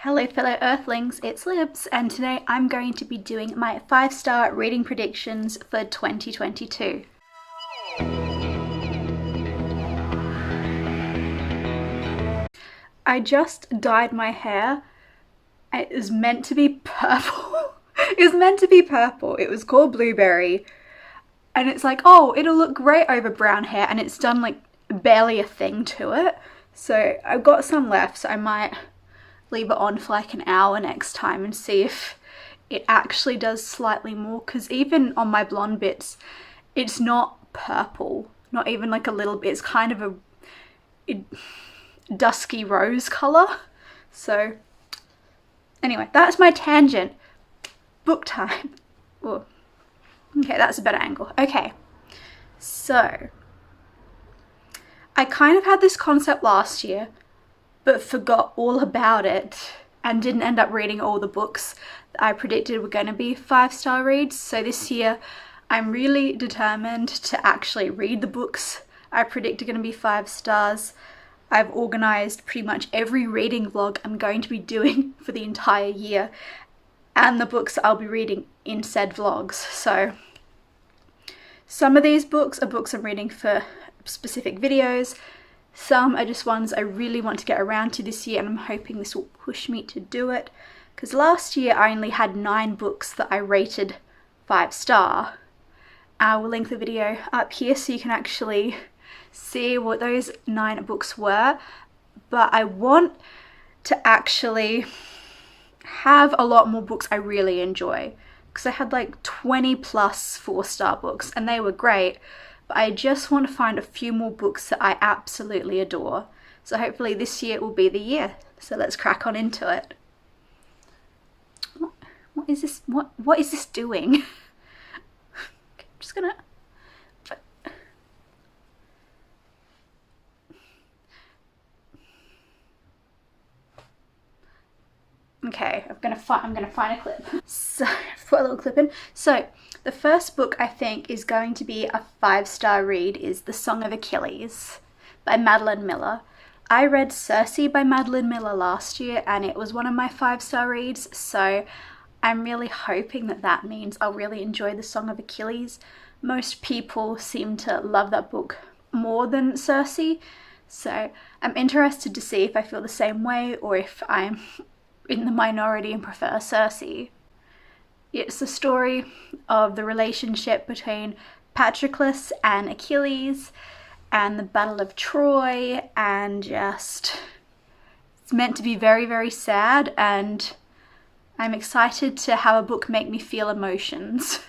Hello fellow Earthlings, it's Libs, and today I'm going to be doing my 5-star reading predictions for 2022. I just dyed my hair. It was meant to be purple. It was meant to be purple. It was called Blueberry. And it's like, oh, it'll look great over brown hair, and it's done like barely a thing to it. So I've got some left, so I might leave it on for like an hour next time and see if it actually does slightly more, because even on my blonde bits it's not purple, not even like a little bit. It's kind of a dusky rose color. So anyway, that's my tangent. Book time. Ooh. Okay, that's a better angle. Okay, so I kind of had this concept last year but forgot all about it and didn't end up reading all the books that I predicted were going to be 5-star reads. So this year I'm really determined to actually read the books I predict are going to be 5 stars. I've organised pretty much every reading vlog I'm going to be doing for the entire year and the books I'll be reading in said vlogs. So some of these books are books I'm reading for specific videos. Some are just ones I really want to get around to this year, and I'm hoping this will push me to do it, because last year I only had 9 books that I rated 5-star. I will link the video up here so you can actually see what those 9 books were, but I want to actually have a lot more books I really enjoy, because I had like 20 plus 4-star books and they were great. But I just want to find a few more books that I absolutely adore. So hopefully this year will be the year. So let's crack on into it. What is this? What is this doing? Okay, I'm just gonna... Okay, I'm gonna find a clip. So I've put a little clip in. So the first book I think is going to be a 5-star read is The Song of Achilles by Madeline Miller. I read Circe by Madeline Miller last year and it was one of my 5-star reads, so I'm really hoping that that means I'll really enjoy The Song of Achilles. Most people seem to love that book more than Circe, so I'm interested to see if I feel the same way or if I'm in the minority and prefer Circe. It's the story of the relationship between Patroclus and Achilles and the Battle of Troy, and just it's meant to be very, very sad, and I'm excited to have a book make me feel emotions.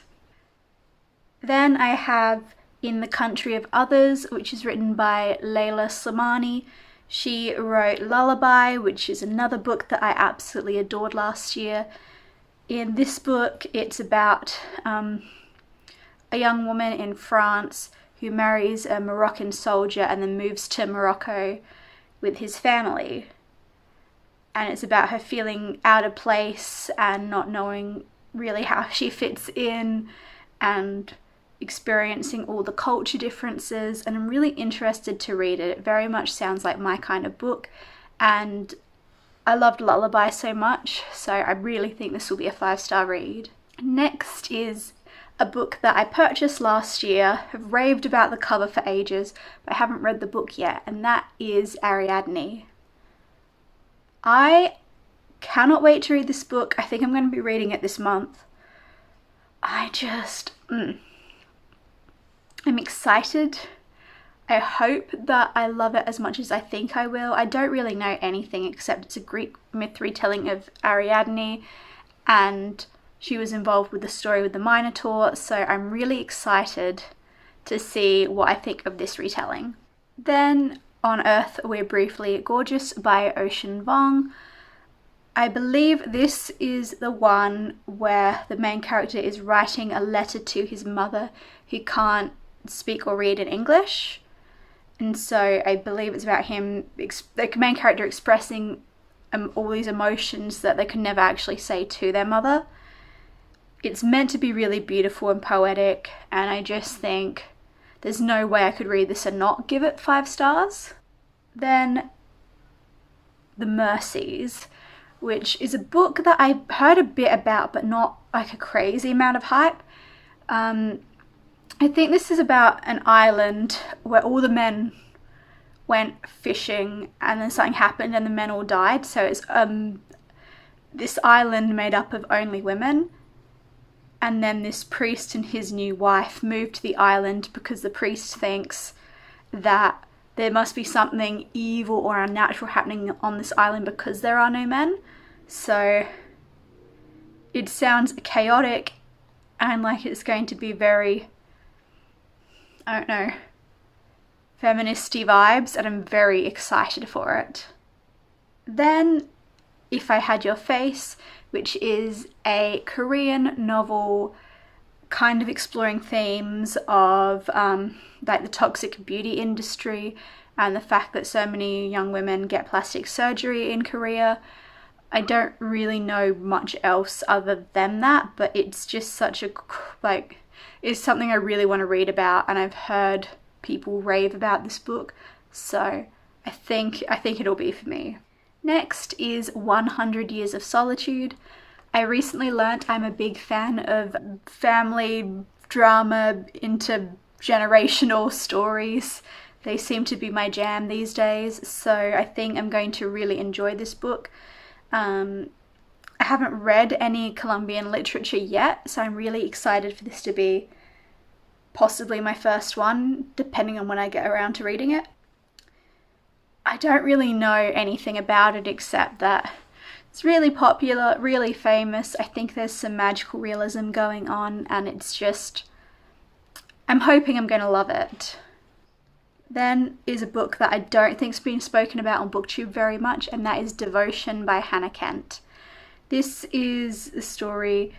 Then I have In the Country of Others, which is written by Layla Slimani. She wrote Lullaby, which is another book that I absolutely adored last year. In this book, it's about a young woman in France who marries a Moroccan soldier and then moves to Morocco with his family. And it's about her feeling out of place and not knowing really how she fits in and experiencing all the culture differences, and I'm really interested to read it. It very much sounds like my kind of book, and I loved Lullaby so much, so I really think this will be a 5-star read. Next is a book that I purchased last year, have raved about the cover for ages, but I haven't read the book yet, and that is Ariadne. I cannot wait to read this book. I think I'm going to be reading it this month. I'm excited. I hope that I love it as much as I think I will. I don't really know anything except it's a Greek myth retelling of Ariadne, and she was involved with the story with the Minotaur, so I'm really excited to see what I think of this retelling. Then On Earth We're Briefly Gorgeous by Ocean Vuong. I believe this is the one where the main character is writing a letter to his mother who can't speak or read in English. And so I believe it's about him, the main character, expressing all these emotions that they could never actually say to their mother. It's meant to be really beautiful and poetic, and I just think there's no way I could read this and not give it 5 stars. Then The Mercies, which is a book that I heard a bit about, but not like a crazy amount of hype. I think this is about an island where all the men went fishing and then something happened and the men all died. So it's this island made up of only women. And then this priest and his new wife moved to the island because the priest thinks that there must be something evil or unnatural happening on this island because there are no men. So it sounds chaotic and like it's going to be very, I don't know, feministy vibes, and I'm very excited for it. Then If I Had Your Face, which is a Korean novel kind of exploring themes of like the toxic beauty industry and the fact that so many young women get plastic surgery in Korea. I don't really know much else other than that, but it's just such a, like, it's something I really want to read about, and I've heard people rave about this book, so I think it'll be for me. Next is 100 Years of Solitude. I recently learnt I'm a big fan of family drama, intergenerational stories. They seem to be my jam these days, so I think I'm going to really enjoy this book. I haven't read any Colombian literature yet, so I'm really excited for this to be possibly my first one, depending on when I get around to reading it. I don't really know anything about it except that it's really popular, really famous. I think there's some magical realism going on, and it's just, I'm hoping I'm going to love it. Then is a book that I don't think's been spoken about on BookTube very much, and that is Devotion by Hannah Kent. This is a story,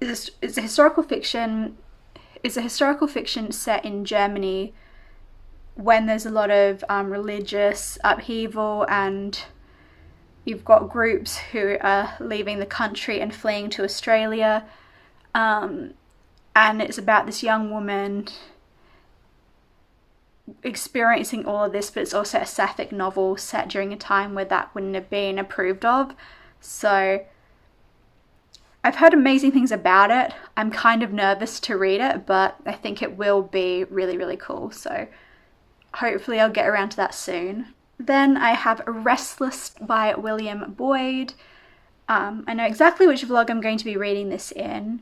it's a historical fiction. It's a historical fiction set in Germany when there's a lot of religious upheaval, and you've got groups who are leaving the country and fleeing to Australia. And it's about this young woman experiencing all of this, but it's also a sapphic novel set during a time where that wouldn't have been approved of. So I've heard amazing things about it. I'm kind of nervous to read it, but I think it will be really, really cool. So hopefully I'll get around to that soon. Then I have Restless by William Boyd. I know exactly which vlog I'm going to be reading this in.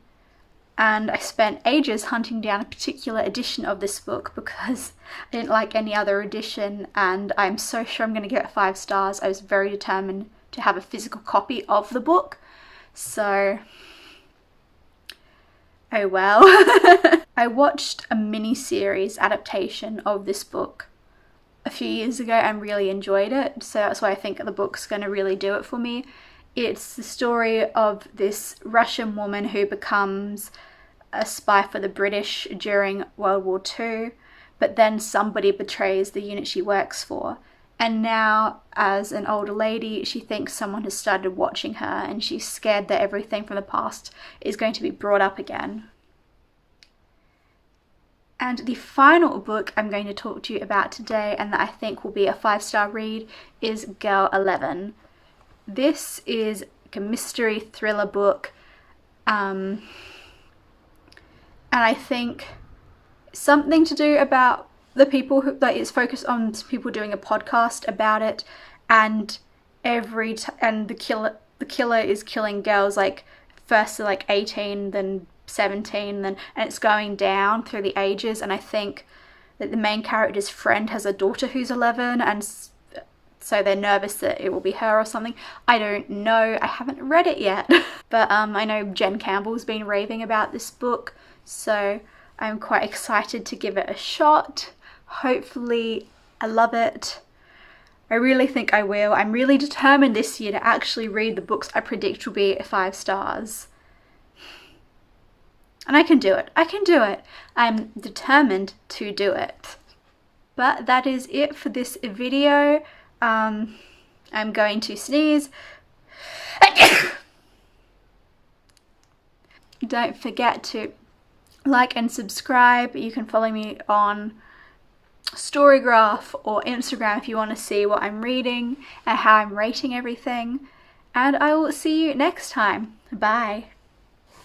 And I spent ages hunting down a particular edition of this book because I didn't like any other edition, and I'm so sure I'm going to give it 5 stars. I was very determined to have a physical copy of the book. So, oh well. I watched a mini-series adaptation of this book a few years ago and really enjoyed it, so that's why I think the book's going to really do it for me. It's the story of this Russian woman who becomes a spy for the British during World War II, but then somebody betrays the unit she works for. And now, as an older lady, she thinks someone has started watching her, and she's scared that everything from the past is going to be brought up again. And the final book I'm going to talk to you about today, and that I think will be a 5-star read, is Girl 11. This is like a mystery thriller book, and I think something to do about the people who, like, it's focused on people doing a podcast about it, and the killer is killing girls, like first to like 18, then 17, and it's going down through the ages. And I think that the main character's friend has a daughter who's 11, and so they're nervous that it will be her or something. I don't know, I haven't read it yet. But I know Jen Campbell's been raving about this book, so I'm quite excited to give it a shot. Hopefully I love it. I really think I will. I'm really determined this year to actually read the books I predict will be 5 stars. And I can do it. I can do it. I'm determined to do it. But that is it for this video. I'm going to sneeze. Don't forget to like and subscribe. You can follow me on Storygraph or Instagram if you want to see what I'm reading and how I'm rating everything. And I will see you next time. Bye.